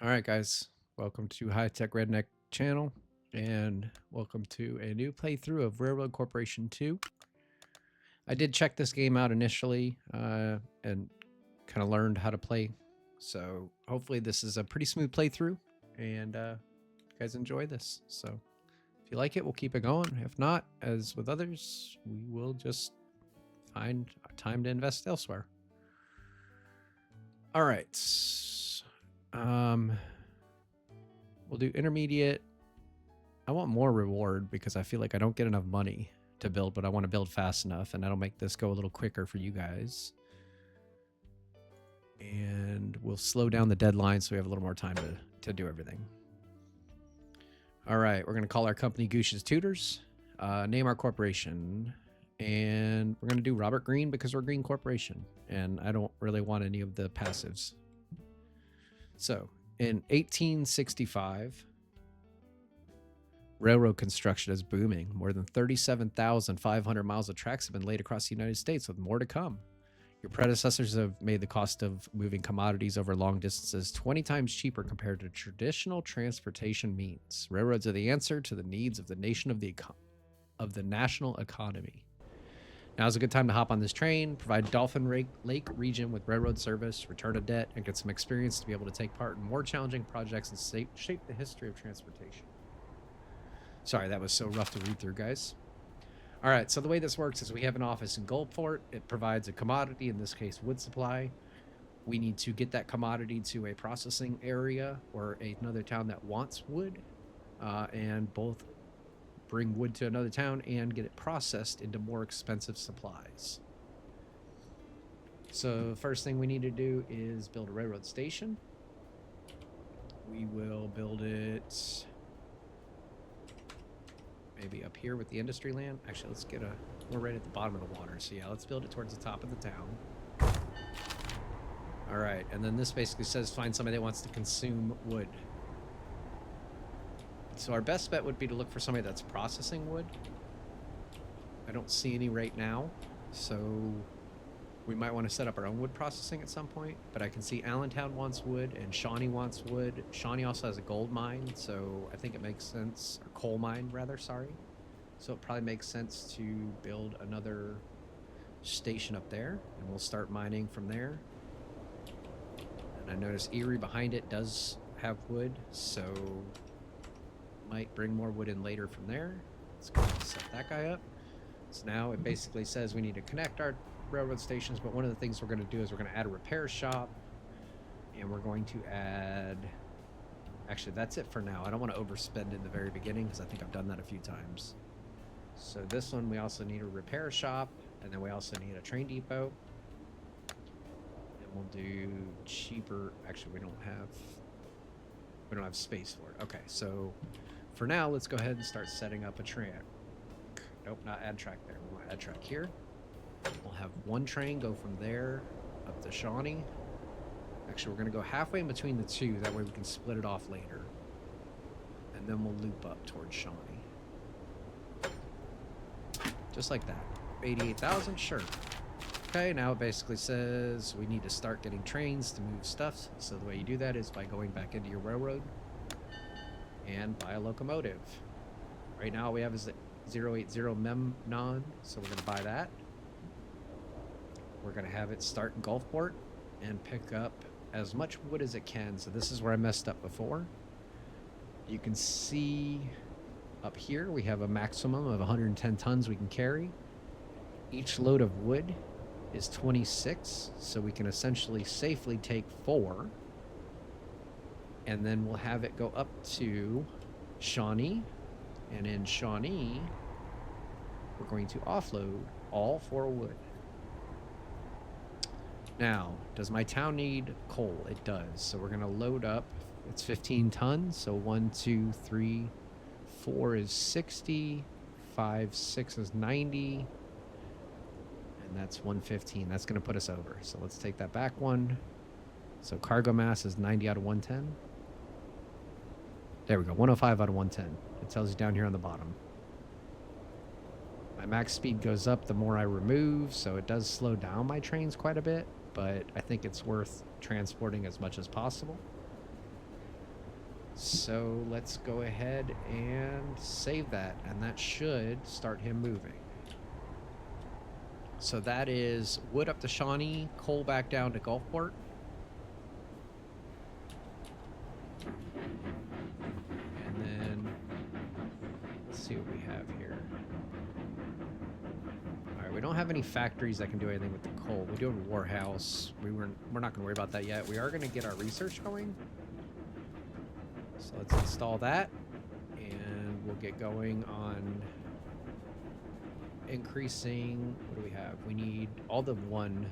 All right, guys. Welcome to High Tech Redneck channel, and welcome to a new playthrough of Railroad Corporation 2. I did check this game out initially and kind of learned how to play. So hopefully this is a pretty smooth playthrough, and you guys enjoy this. So if you like it, we'll keep it going. If not, as with others, we will just find time to invest elsewhere. All right. We'll do intermediate. I want more reward because I feel like I don't get enough money to build, but I want to build fast enough, and that'll make this go a little quicker for you guys. And we'll slow down the deadline so we have a little more time to do everything. All right, we're going to call our company Goosh's Tutors, name our corporation, and we're going to do Robert Greene because we're a Green Corporation, and I don't really want any of the passives. So, in 1865, railroad construction is booming. More than 37,500 miles of tracks have been laid across the United States, with more to come. Your predecessors have made the cost of moving commodities over long distances 20 times cheaper compared to traditional transportation means. Railroads are the answer to the needs of the nation of the national economy. Now is a good time to hop on this train, provide Dolphin Lake region with railroad service, return a debt, and get some experience to be able to take part in more challenging projects and shape the history of transportation. Sorry, that was so rough to read through, guys. All right, so the way this works is we have an office in Gulfport. It provides a commodity, in this case, wood supply. We need to get that commodity to a processing area or another town that wants wood, and both bring wood to another town and get it processed into more expensive supplies. So first thing we need to do is build a railroad station. We will build it maybe up here with the industry land. Actually, let's get we're right at the bottom of the water. So yeah, let's build it towards the top of the town. All right, and then this basically says find somebody that wants to consume wood. So our best bet would be to look for somebody that's processing wood. I don't see any right now, so we might want to set up our own wood processing at some point. But I can see Allentown wants wood and Shawnee wants wood. Shawnee also has a gold mine, so I think it makes sense, or coal mine rather, sorry. So it probably makes sense to build another station up there, and we'll start mining from there. And I notice Erie behind it does have wood, so might bring more wood in later from there. Let's go ahead and set that guy up. So now it basically says we need to connect our railroad stations, but one of the things we're going to do is we're going to add a repair shop, and we're going to add, actually that's it for now. I don't want to overspend in the very beginning because I think I've done that a few times. So this one we also need a repair shop, and then we also need a train depot, and we'll do cheaper. Actually, we don't have space for it. Okay, so for now, let's go ahead and start setting up a track. Nope, not add track there. We want to add track here. We'll have one train go from there up to Shawnee. Actually, we're going to go halfway in between the two. That way we can split it off later. And then we'll loop up towards Shawnee. Just like that. 88,000? Sure. Okay, now it basically says we need to start getting trains to move stuff. So the way you do that is by going back into your railroad and buy a locomotive. Right now we have is 080 Memnon, so we're going to buy that. We're going to have it start in Gulfport and pick up as much wood as it can. So this is where I messed up before. You can see up here we have a maximum of 110 tons we can carry. Each load of wood is 26, so we can essentially safely take 4, and then we'll have it go up to Shawnee, and in Shawnee we're going to offload all 4 wood. Now, does my town need coal? It does. So we're going to load up. It's 15 tons. So 1, 2, 3, 4 is 60. 5, 6 is 90. And that's 115. That's going to put us over. So let's take that back one. So cargo mass is 90 out of 110. There we go. 105 out of 110. It tells you down here on the bottom. My max speed goes up the more I remove, so it does slow down my trains quite a bit, but I think it's worth transporting as much as possible. So let's go ahead and save that, and that should start him moving. So that is wood up to Shawnee, coal back down to Gulfport. And then let's see what we have here. All right, we don't have any factories that can do anything with the coal. We do have a warehouse. We're not going to worry about that yet. We are going to get our research going. So let's install that, and we'll get going on increasing. What do we have? We need all the one.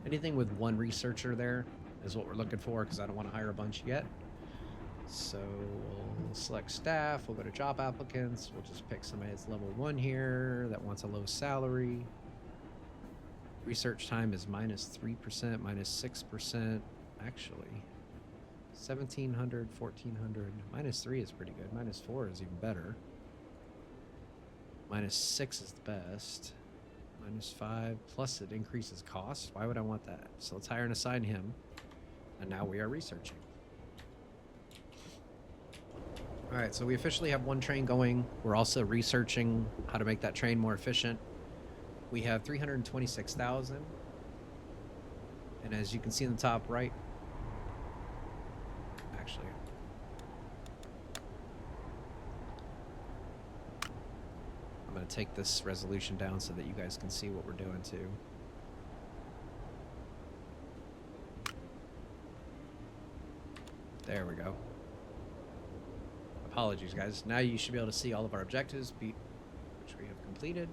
Anything with one researcher there is what we're looking for, because I don't want to hire a bunch yet. So we'll select staff. We'll go to job applicants. We'll just pick somebody that's level 1 here that wants a low salary. Research time is -3%, -6%. Actually, 1,700, 1,400. -3 is pretty good. -4 is even better. -6 is the best. -5, plus it increases cost. Why would I want that? So let's hire and assign him. And now we are researching. All right, so we officially have one train going. We're also researching how to make that train more efficient. We have 326,000. And as you can see in the top right, actually, I'm going to take this resolution down so that you guys can see what we're doing too. There we go. Apologies, guys. Now you should be able to see all of our objectives, which we have completed.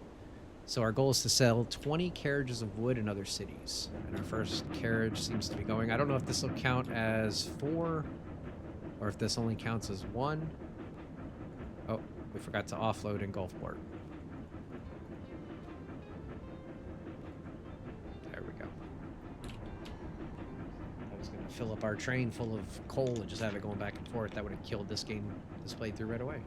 So our goal is to sell 20 carriages of wood in other cities. And our first carriage seems to be going. I don't know if this will count as 4 or if this only counts as 1. Oh, we forgot to offload in Gulfport. There we go. I was going to fill up our train full of coal and just have it going back and forth. That would have killed this game, this playthrough right away.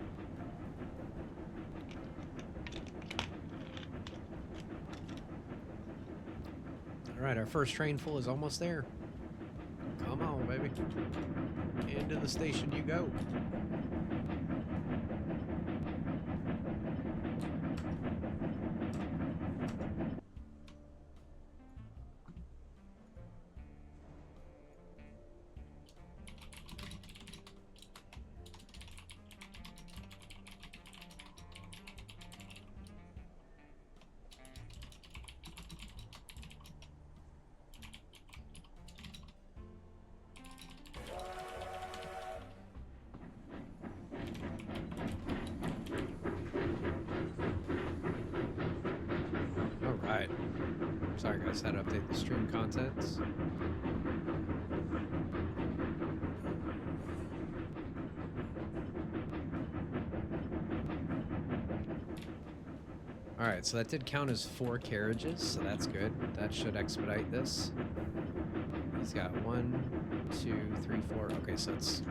All right, our first train full is almost there. Come on, baby. Into the station you go. Alright. Sorry guys, had to update the stream contents. Alright, so that did count as 4 carriages, so that's good. That should expedite this. He's got 1, 2, 3, 4. Okay, so it's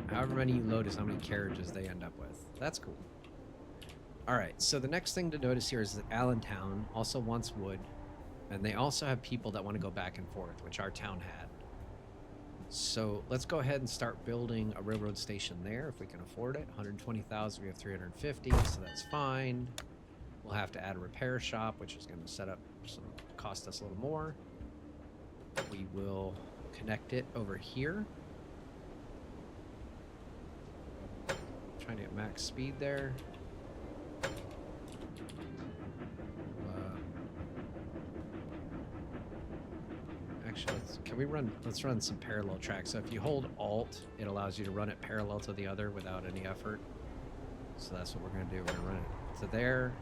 however many you load is how many carriages they end up with. That's cool. Alright, so the next thing to notice here is that Allentown also wants wood, and they also have people that want to go back and forth, which our town had. So let's go ahead and start building a railroad station there if we can afford it. 120,000, we have 350, so that's fine. We'll have to add a repair shop, which is going to set up cost us a little more. We will connect it over here. Trying to get max speed there. Actually, let's run some parallel tracks. So if you hold Alt, it allows you to run it parallel to the other without any effort. So that's what we're going to do. We're going to run it to there.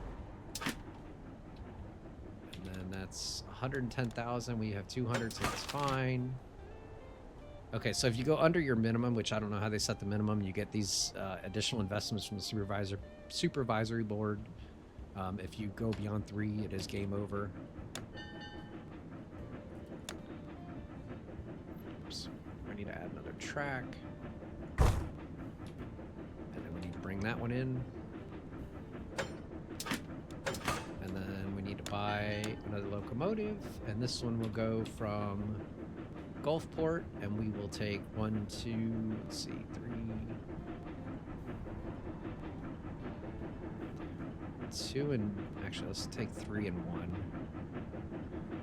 And then that's 110,000. We have 200, so that's fine. Okay, so if you go under your minimum, which I don't know how they set the minimum, you get these additional investments from the supervisory board. If you go beyond 3, it is game over. Oops. We need to add another track. And then we need to bring that one in. And then we need to buy another locomotive. And this one will go from Gulfport, and we will take 1, 2, let's see, 3, 2, and actually let's take 3 and 1.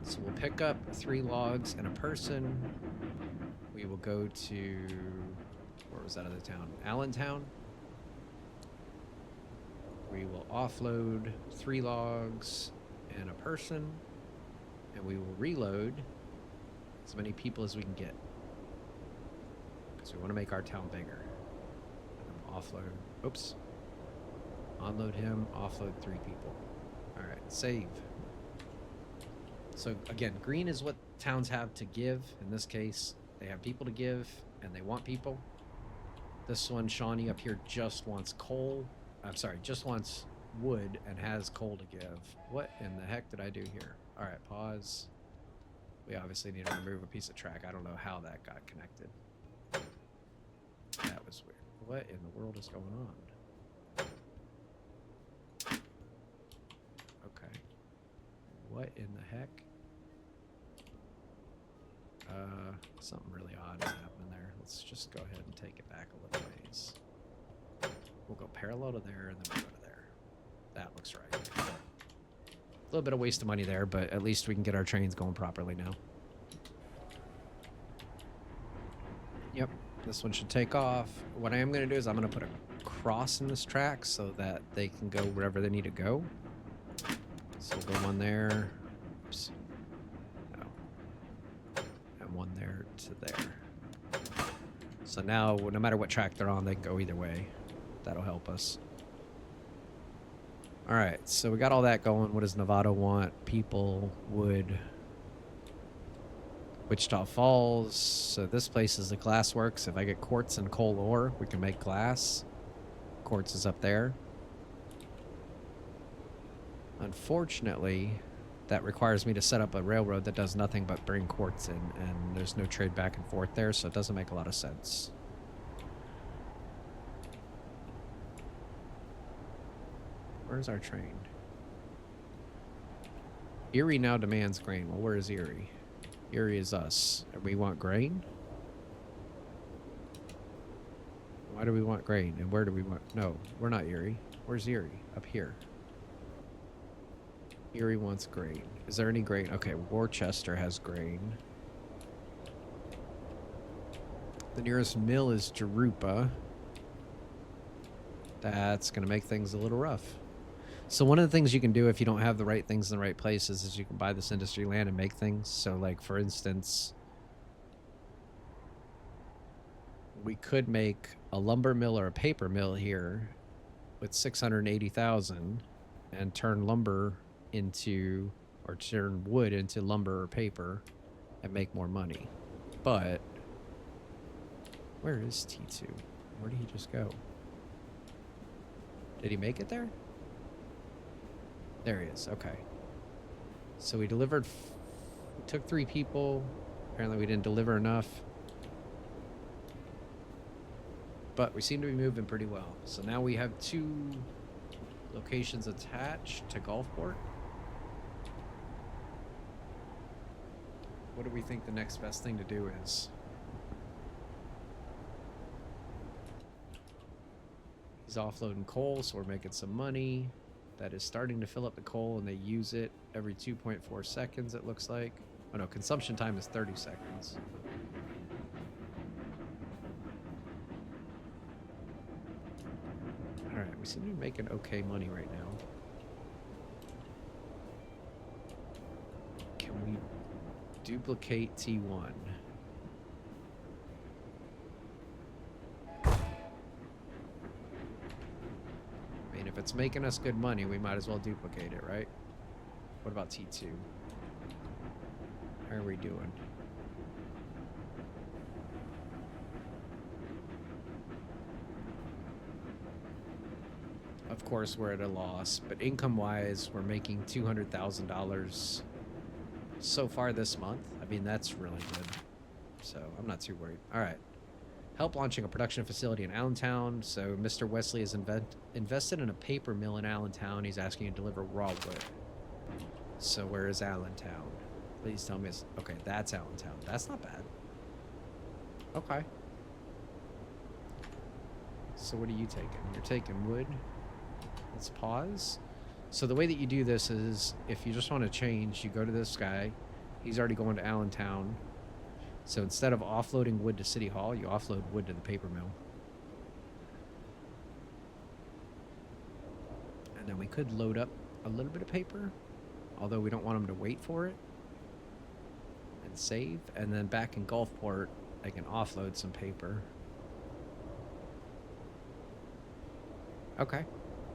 So we'll pick up 3 logs and a person. We will go to, where was that other town? Allentown. We will offload 3 logs and a person, and we will reload as many people as we can get, because we want to make our town bigger. Offload, oops. Unload him, offload 3 people. All right, save. So again, green is what towns have to give. In this case, they have people to give, and they want people. This one, Shawnee up here, just wants coal. I'm sorry, just wants wood and has coal to give. What in the heck did I do here? All right, pause. We obviously need to remove a piece of track. I don't know how that got connected. That was weird. What in the world is going on? Okay. What in the heck? Something really odd is happening there. Let's just go ahead and take it back a little ways. We'll go parallel to there, and then we'll go to there. That looks right. A little bit of waste of money there, but at least we can get our trains going properly now. Yep, this one should take off. What I am going to do is I'm going to put a cross in this track so that they can go wherever they need to go. So we'll go one there. Oops. No. And one there to there. So now, no matter what track they're on, they can go either way. That'll help us. All right, so we got all that going. What does Novato want? People, wood. Wichita Falls. So this place is the glass works. If I get quartz and coal ore, we can make glass. Quartz is up there. Unfortunately, that requires me to set up a railroad that does nothing but bring quartz in, and there's no trade back and forth there, so it doesn't make a lot of sense. Where's our train? Erie now demands grain. Well, where is Erie? Erie is us. And we want grain? Why do we want grain? And where do we want... No, we're not Erie. Where's Erie? Up here. Erie wants grain. Is there any grain? Okay, Worcester has grain. The nearest mill is Jurupa. That's going to make things a little rough. So one of the things you can do if you don't have the right things in the right places is you can buy this industry land and make things. So like, for instance, we could make a lumber mill or a paper mill here with 680,000 and turn lumber into, or turn wood into lumber or paper and make more money. But where is T2? Where did he just go? Did he make it there? There he is. Okay. So we delivered, we took 3 people. Apparently we didn't deliver enough. But we seem to be moving pretty well. So now we have 2 locations attached to Gulfport. What do we think the next best thing to do is? He's offloading coal, so we're making some money. That is starting to fill up the coal, and they use it every 2.4 seconds, it looks like. Oh no, consumption time is 30 seconds. Alright, we seem to be making okay money right now. Can we duplicate T1? If it's making us good money, we might as well duplicate it, right? What about T2? How are we doing? Of course, we're at a loss, but income-wise, we're making $200,000 so far this month. I mean, that's really good. So I'm not too worried. All right. Help launching a production facility in Allentown. So Mr. Wesley has invested in a paper mill in Allentown. He's asking you to deliver raw wood. So where is Allentown? Please tell me it's... Okay, that's Allentown. That's not bad. Okay. So what are you taking? You're taking wood. Let's pause. So the way that you do this is if you just want to change, you go to this guy. He's already going to Allentown. So instead of offloading wood to City Hall, you offload wood to the paper mill. And then we could load up a little bit of paper, although we don't want them to wait for it. And save. And then back in Gulfport, I can offload some paper. Okay,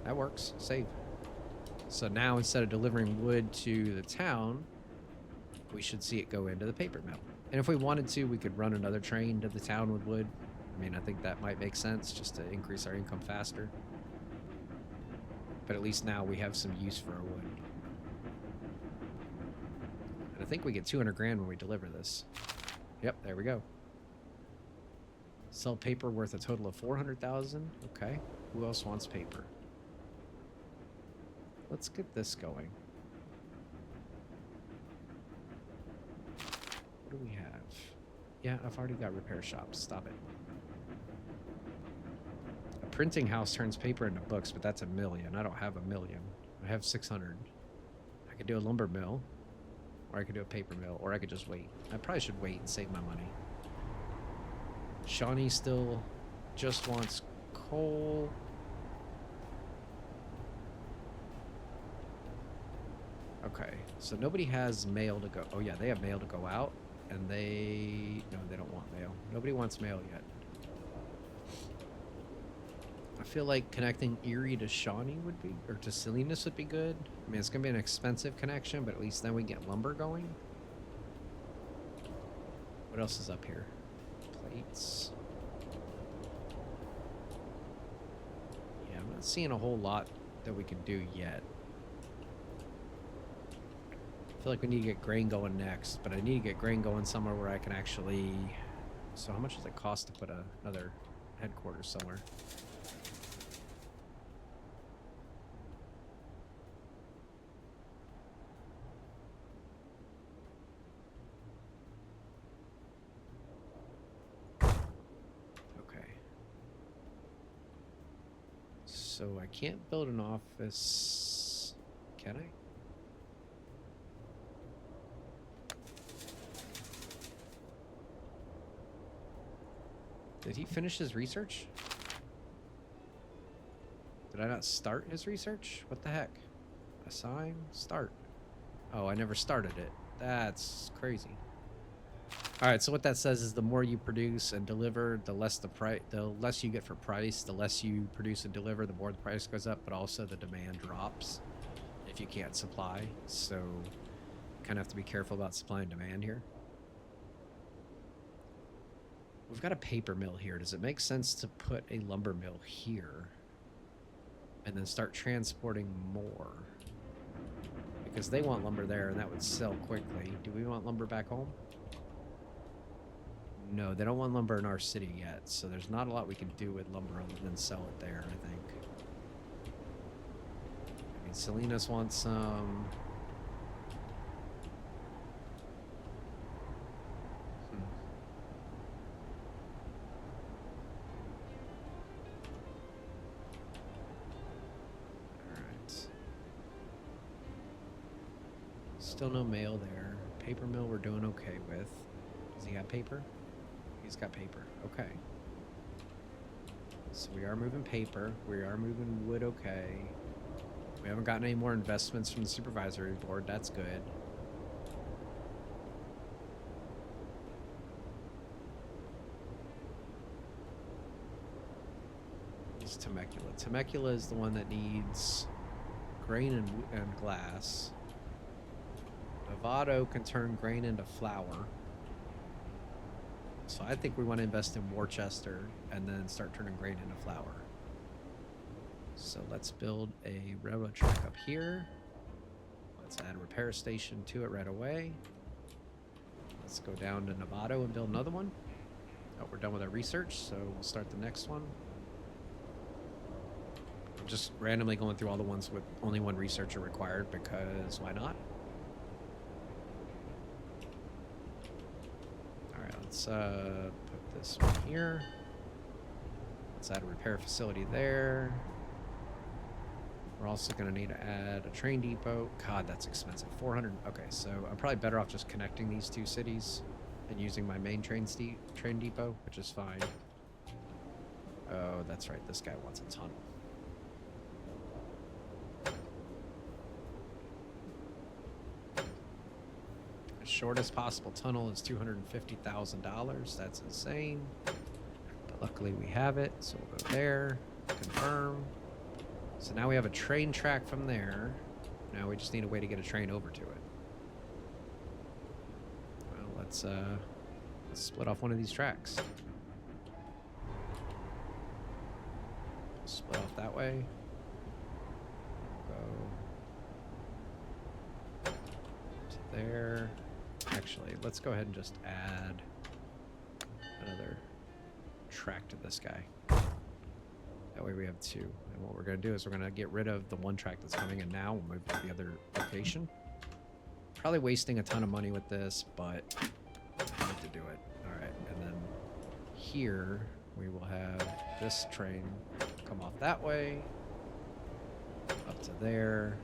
that works. Save. So now instead of delivering wood to the town, we should see it go into the paper mill. And if we wanted to, we could run another train to the town with wood. I mean, I think that might make sense just to increase our income faster. But at least now we have some use for our wood. And I think we get 200 grand when we deliver this. Yep, there we go. Sell paper worth a total of 400,000. Okay. Who else wants paper? Let's get this going. What do we have? Yeah, I've already got repair shops. Stop it. A printing house turns paper into books, but that's $1 million. I don't have $1 million. I have 600. I could do a lumber mill, or I could do a paper mill, or I could just wait. I probably should wait and save my money. Shawnee still just wants coal. Okay, so nobody has mail to go. Oh yeah, they have mail to go out, and no, they don't want mail. Nobody wants mail yet. I feel like connecting Erie to Shawnee would be, or to Salinas would be good. I mean, it's gonna be an expensive connection, but at least then we get lumber going. What else is up here? Plates. Yeah, I'm not seeing a whole lot that we can do yet. I feel like we need to get grain going next, but I need to get grain going somewhere where I can actually... So how much does it cost to put another headquarters somewhere? Okay. So I can't build an office... Can I? Did he finish his research? Did I not start his research? What the heck? Assign? Start. Oh, I never started it. That's crazy. Alright, so what that says is the more you produce and deliver, the less you get for price. The less you produce and deliver, the more the price goes up, but also the demand drops if you can't supply. So you kind of have to be careful about supply and demand here. We've got a paper mill here. Does it make sense to put a lumber mill here and then start transporting more? Because they want lumber there and that would sell quickly. Do we want lumber back home? No, they don't want lumber in our city yet, so there's not a lot we can do with lumber other than sell it there, I think. I mean, Salinas wants some... Still no mail there. Paper mill we're doing okay with. Does he have paper? He's got paper. Okay. So we are moving paper. We are moving wood okay. We haven't gotten any more investments from the supervisory board. That's good. It's Temecula. Temecula is the one that needs grain and glass. Novato can turn grain into flour. So I think we want to invest in Worcester and then start turning grain into flour. So let's build a railroad track up here. Let's add a repair station to it right away. Let's go down to Novato and build another one. Oh, we're done with our research, so we'll start the next one. I'm just randomly going through all the ones with only one researcher required because why not? Let's put this one here. Let's add a repair facility there. We're also going to need to add a train depot. God, that's expensive. 400. Okay, so I'm probably better off just connecting these two cities and using my main train depot, which is fine. Oh, that's right. This guy wants a tunnel. The shortest possible tunnel is $250,000. That's insane. But luckily we have it, so we'll go there. Confirm. So now we have a train track from there. Now we just need a way to get a train over to it. Well, let's split off one of these tracks. Split off that way. Go to there. Actually, let's go ahead and just add another track to this guy. That way we have two. And what we're going to do is we're going to get rid of the one track that's coming in now. We'll move to the other location. Probably wasting a ton of money with this, but I have to do it. All right, and then here we will have this train come off that way, up to there.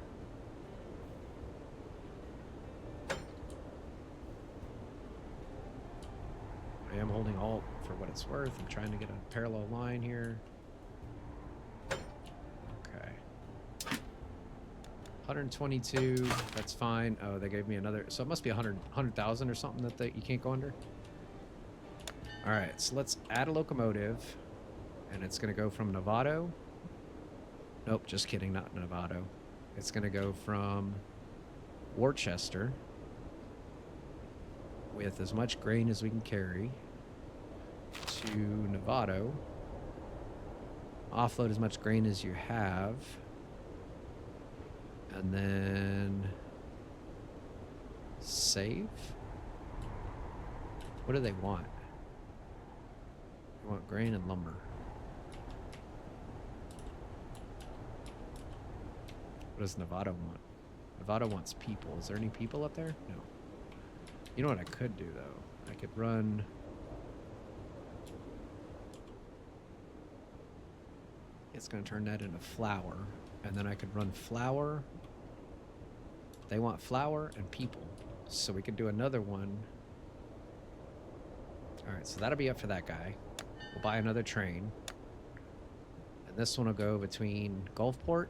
I am holding Alt for what it's worth. I'm trying to get a parallel line here. Okay. 122, that's fine. Oh, they gave me another, so it must be 100,000 or something that you can't go under. All right, so let's add a locomotive, and it's going to go from Novato. Nope, just kidding, not Novato. It's going to go from Worcester with as much grain as we can carry to Novato. Offload as much grain as you have. And then save. What do they want? They want grain and lumber. What does Novato want? Novato wants people. Is there any people up there? No. You know what I could do, though? I could run... It's going to turn that into flour. And then I could run flour. They want flour and people. So we could do another one. Alright, so that'll be up for that guy. We'll buy another train. And this one will go between Gulfport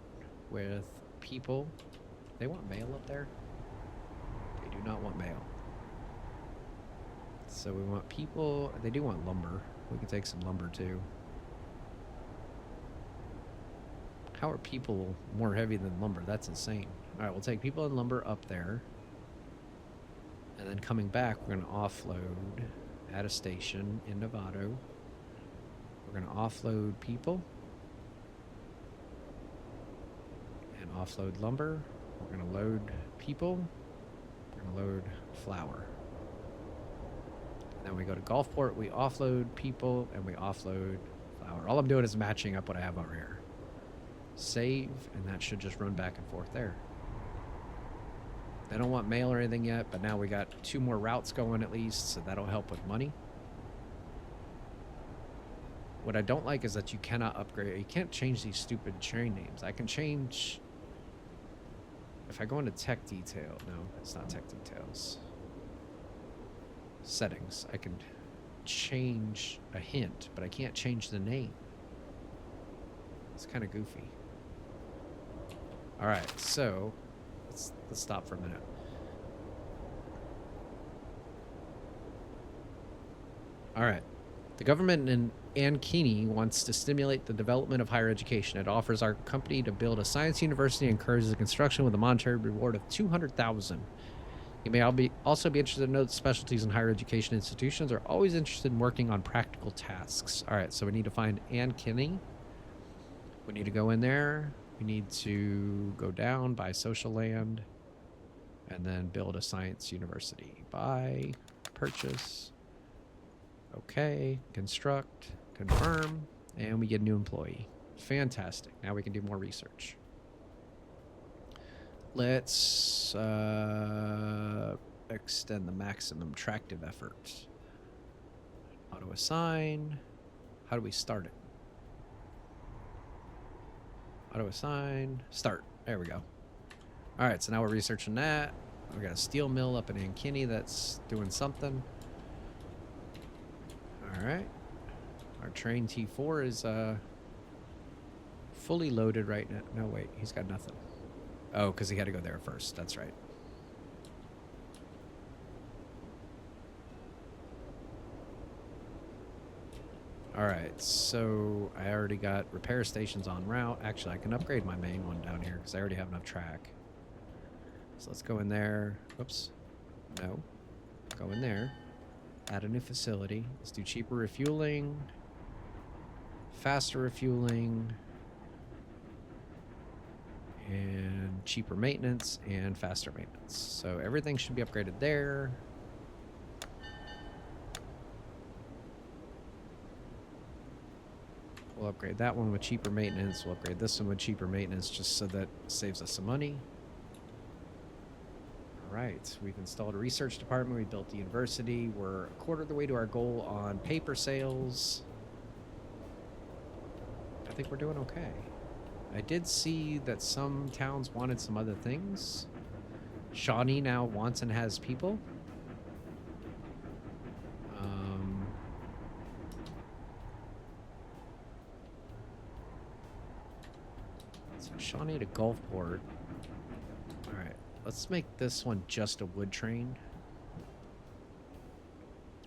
with people. They want mail up there? They do not want mail. So we want people. They do want lumber. We can take some lumber too. How are people more heavy than lumber? That's insane. Alright, we'll take people and lumber up there. And then coming back, we're going to offload at a station in Novato. We're going to offload people. And offload lumber. We're going to load people. We're going to load flour. And then we go to Gulfport, we offload people, and we offload flour. All I'm doing is matching up what I have over here. Save, and that should just run back and forth there. They don't want mail or anything yet, but now we got 2 more routes going at least, so that'll help with money. What I don't like is that you cannot upgrade. You can't change these stupid train names. I can change... If I go into tech detail... No, it's not tech details. Settings. I can change a hint, but I can't change the name. It's kind of goofy. All right, so let's stop for a minute. All right. The government in Ankeny wants to stimulate the development of higher education. It offers our company to build a science university and encourages the construction with a monetary reward of $200,000. You may also be interested in know that specialties in higher education institutions are always interested in working on practical tasks. All right, so we need to find Ankeny. We need to go in there. We need to go down, buy social land, and then build a science university. Buy, purchase, okay, construct, confirm, and we get a new employee. Fantastic. Now we can do more research. Let's extend the maximum tractive effort Auto assign. How do we start it? Auto assign. Start. There we go. All right, so now we're researching that. We got a steel mill up in Ankeny that's doing something. All right. Our train T4 is fully loaded right now. No, wait, he's got nothing. Oh, because he had to go there first. That's right. All right, so I already got repair stations en route. Actually, I can upgrade my main one down here because I already have enough track. So let's go in there. Whoops. No. Go in there. Add a new facility. Let's do cheaper refueling. Faster refueling. And cheaper maintenance and faster maintenance. So everything should be upgraded there. We'll upgrade that one with cheaper maintenance. We'll upgrade this one with cheaper maintenance just so that saves us some money. All right, we've installed a research department. We built the university. We're a quarter of the way to our goal on paper sales. I think we're doing okay. I did see that some towns wanted some other things. Shawnee now wants and has people. So Shawnee to Gulfport. All right, let's make this one just a wood train.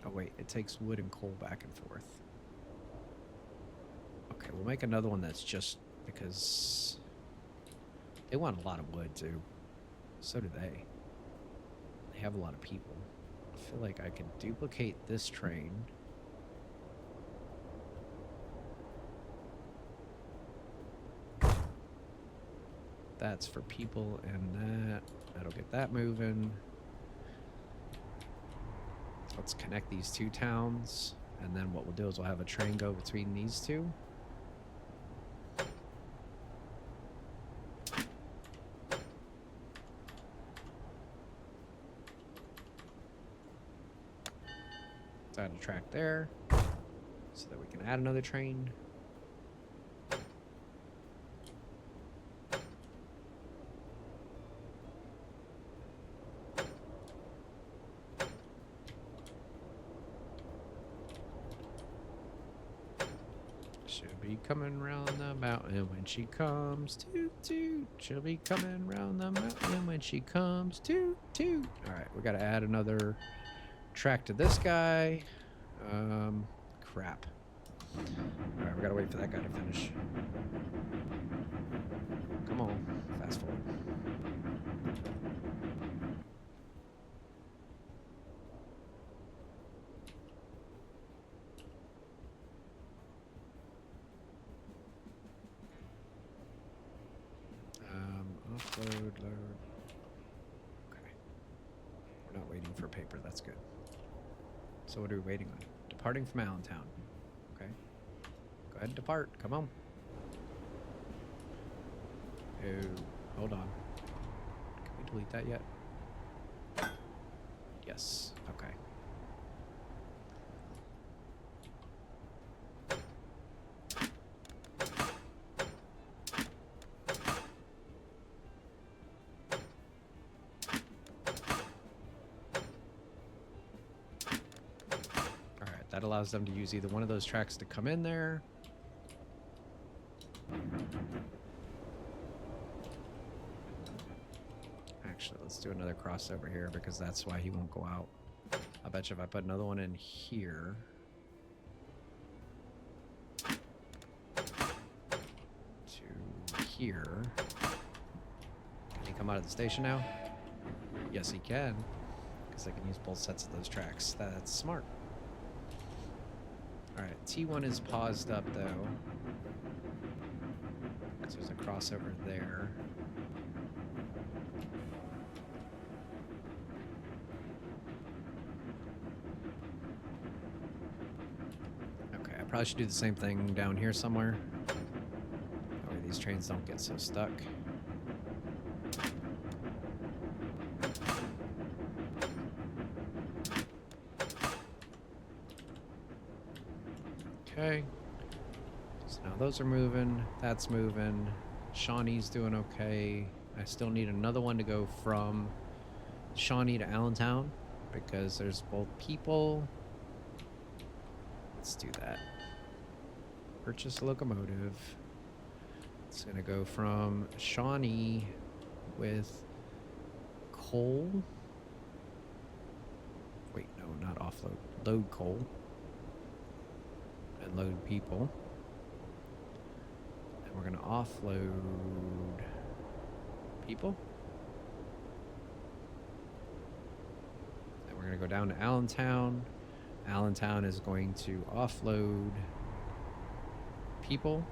Oh wait, it takes wood and coal back and forth. Okay, we'll make another one that's just because they want a lot of wood too. So do they. They have a lot of people. I feel like I can duplicate this train. That's for people and that'll get that moving. Let's connect these two towns, and then what we'll do is we'll have a train go between these two. Let's add a track there so that we can add another train. She'll be coming round the mountain when she comes, toot toot. She'll be coming round the mountain when she comes, toot toot. All right, we got to add another track to this guy. Crap. All right, we got to wait for that guy to finish. Come on, fast forward. Offload, load. Okay. We're not waiting for paper. That's good. So what are we waiting on? Departing from Allentown. Okay. Go ahead and depart. Come on. Oh, hold on. Can we delete that yet? Yes. Okay. That allows them to use either one of those tracks to come in there. Actually, let's do another crossover here because that's why he won't go out. I bet you if I put another one in here. To here. Can he come out of the station now? Yes, he can. Because I can use both sets of those tracks. That's smart. Alright, T1 is paused up though. Because there's a crossover there. Okay, I probably should do the same thing down here somewhere. That way these trains don't get so stuck. Okay. So now those are moving. That's moving. Shawnee's doing okay. I still need another one to go from Shawnee to Allentown because there's both people. Let's do that. Purchase a locomotive. It's going to go from Shawnee with coal. Wait, no, not offload. Load coal. And load people. And we're going to offload people. And we're going to go down to Allentown. Allentown is going to offload people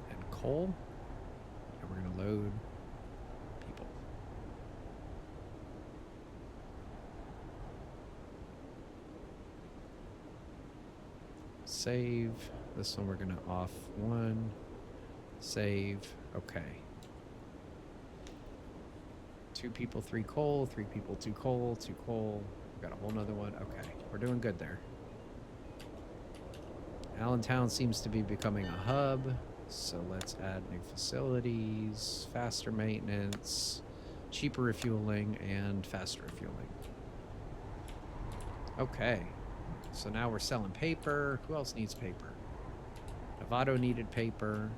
and coal. And we're going to load people. Save. This one we're going to off one. Save. Okay. 2 people, 3 coal. 3 people, 2 coal. 2 coal. We've got a whole nother one. Okay. We're doing good there. Allentown seems to be becoming a hub. So let's add new facilities, faster maintenance, cheaper refueling, and faster refueling. Okay. So now we're selling paper. Who else needs paper? Novato needed paper.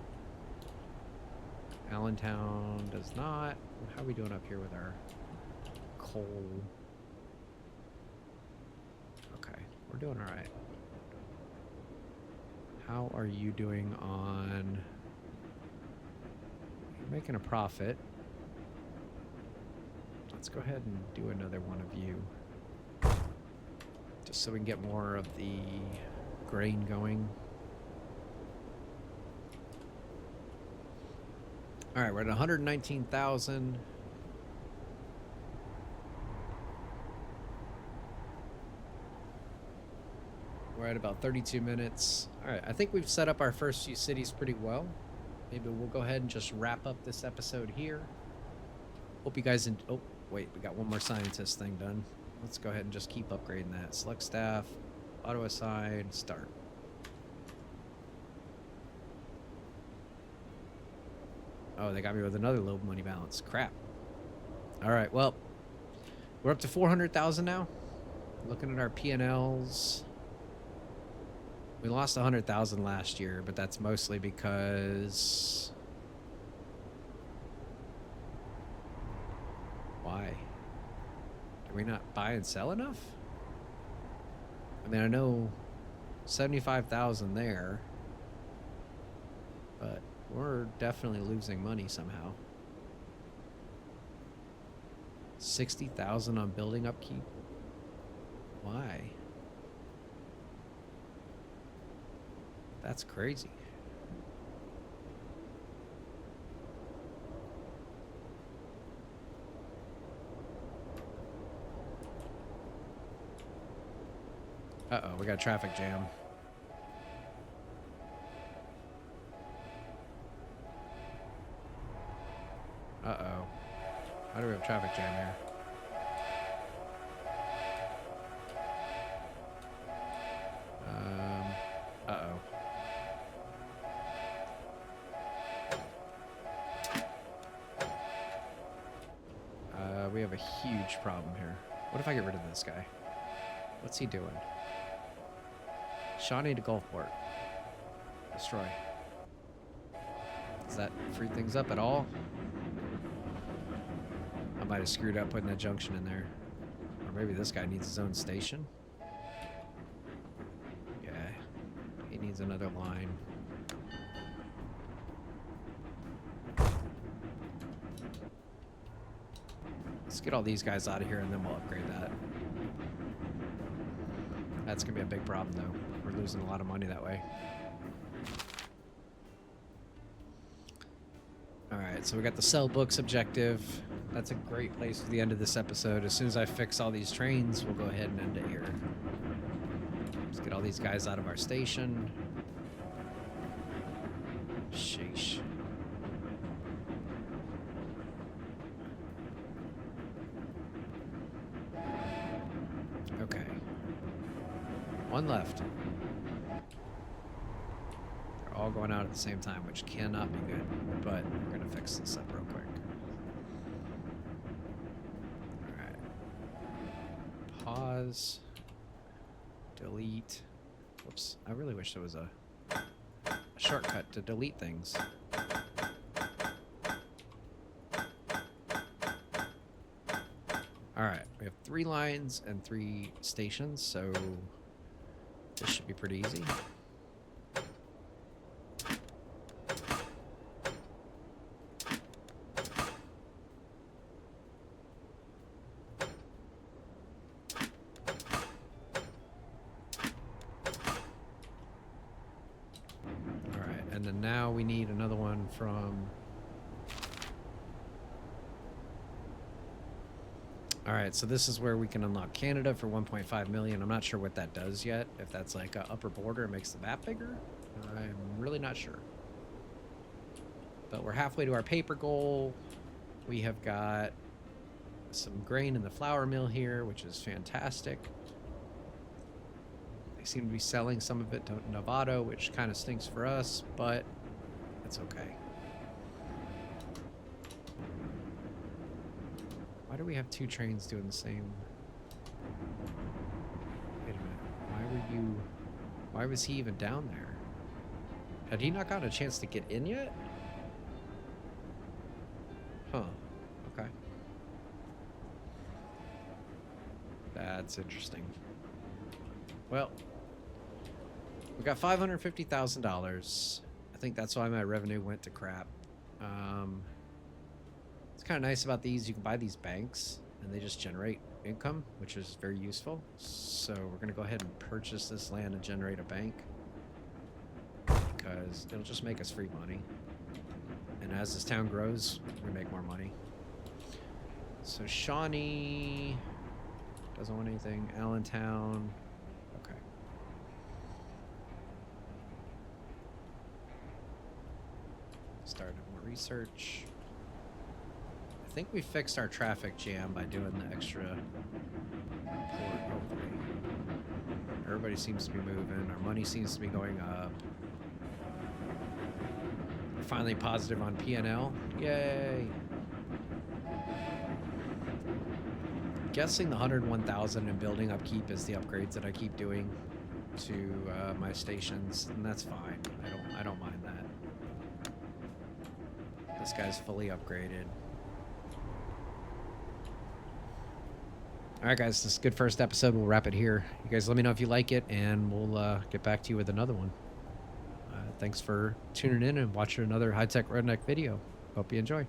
Allentown does not. How are we doing up here with our coal? Okay, we're doing all right. How are you doing on... You're making a profit. Let's go ahead and do another one of you. Just so we can get more of the grain going. All right, we're at 119,000. We're at about 32 minutes. All right, I think we've set up our first few cities pretty well. Maybe we'll go ahead and just wrap up this episode here. Hope you guys... Oh, wait, we got one more scientist thing done. Let's go ahead and just keep upgrading that. Select staff, auto assign, start. Oh, they got me with another low money balance. Crap. All right, well, we're up to 400,000 now. Looking at our P&Ls. We lost 100,000 last year, but that's mostly because... Why? Did we not buy and sell enough? I mean, I know 75,000 there, but we're definitely losing money somehow. 60,000 on building upkeep? Why? That's crazy. Uh-oh, we got a traffic jam. Uh-oh. Why do we have a traffic jam here? Uh-oh. We have a huge problem here. What if I get rid of this guy? What's he doing? Shawnee to Gulfport. Destroy. Does that free things up at all? I might have screwed up putting that junction in there. Or maybe this guy needs his own station. Yeah. He needs another line. Let's get all these guys out of here and then we'll upgrade that. That's going to be a big problem, though. We're losing a lot of money that way. Alright, so we got the sell books objective. That's a great place for the end of this episode. As soon as I fix all these trains, we'll go ahead and end it here. Let's get all these guys out of our station. Sheesh. one left. They're all going out at the same time, which cannot be good. But we're gonna fix this up real quick. All right. Pause. Delete. Whoops. I really wish there was a shortcut to delete things. Alright, we have 3 lines and 3 stations, so this should be pretty easy. Alright, and then now we need another one from... Alright, so this is where we can unlock Canada for 1.5 million. I'm not sure what that does yet. If that's like a upper border, it makes the map bigger. I'm really not sure. But we're halfway to our paper goal. We have got some grain in the flour mill here, which is fantastic. They seem to be selling some of it to Novato, which kind of stinks for us, but it's okay. Why do we have 2 trains doing the same? Wait a minute. Why was he even down there? Had he not gotten a chance to get in yet? Huh. Okay. That's interesting. Well, we got $550,000. I think that's why my revenue went to crap. It's kind of nice about these. You can buy these banks and they just generate income, which is very useful. So we're going to go ahead and purchase this land and generate a bank because it'll just make us free money. And as this town grows, we make more money. So Shawnee doesn't want anything. Allentown. Okay. Started more research. I think we fixed our traffic jam by doing the extra port, hopefully. Everybody seems to be moving. Our money seems to be going up. We're finally positive on P&L. Yay! Guessing the 101,000 and building upkeep is the upgrades that I keep doing to my stations, and that's fine. I don't mind that. This guy's fully upgraded. Alright guys, this is a good first episode. We'll wrap it here. You guys let me know if you like it, and we'll get back to you with another one. Thanks for tuning in and watching another High Tech Redneck video. Hope you enjoy.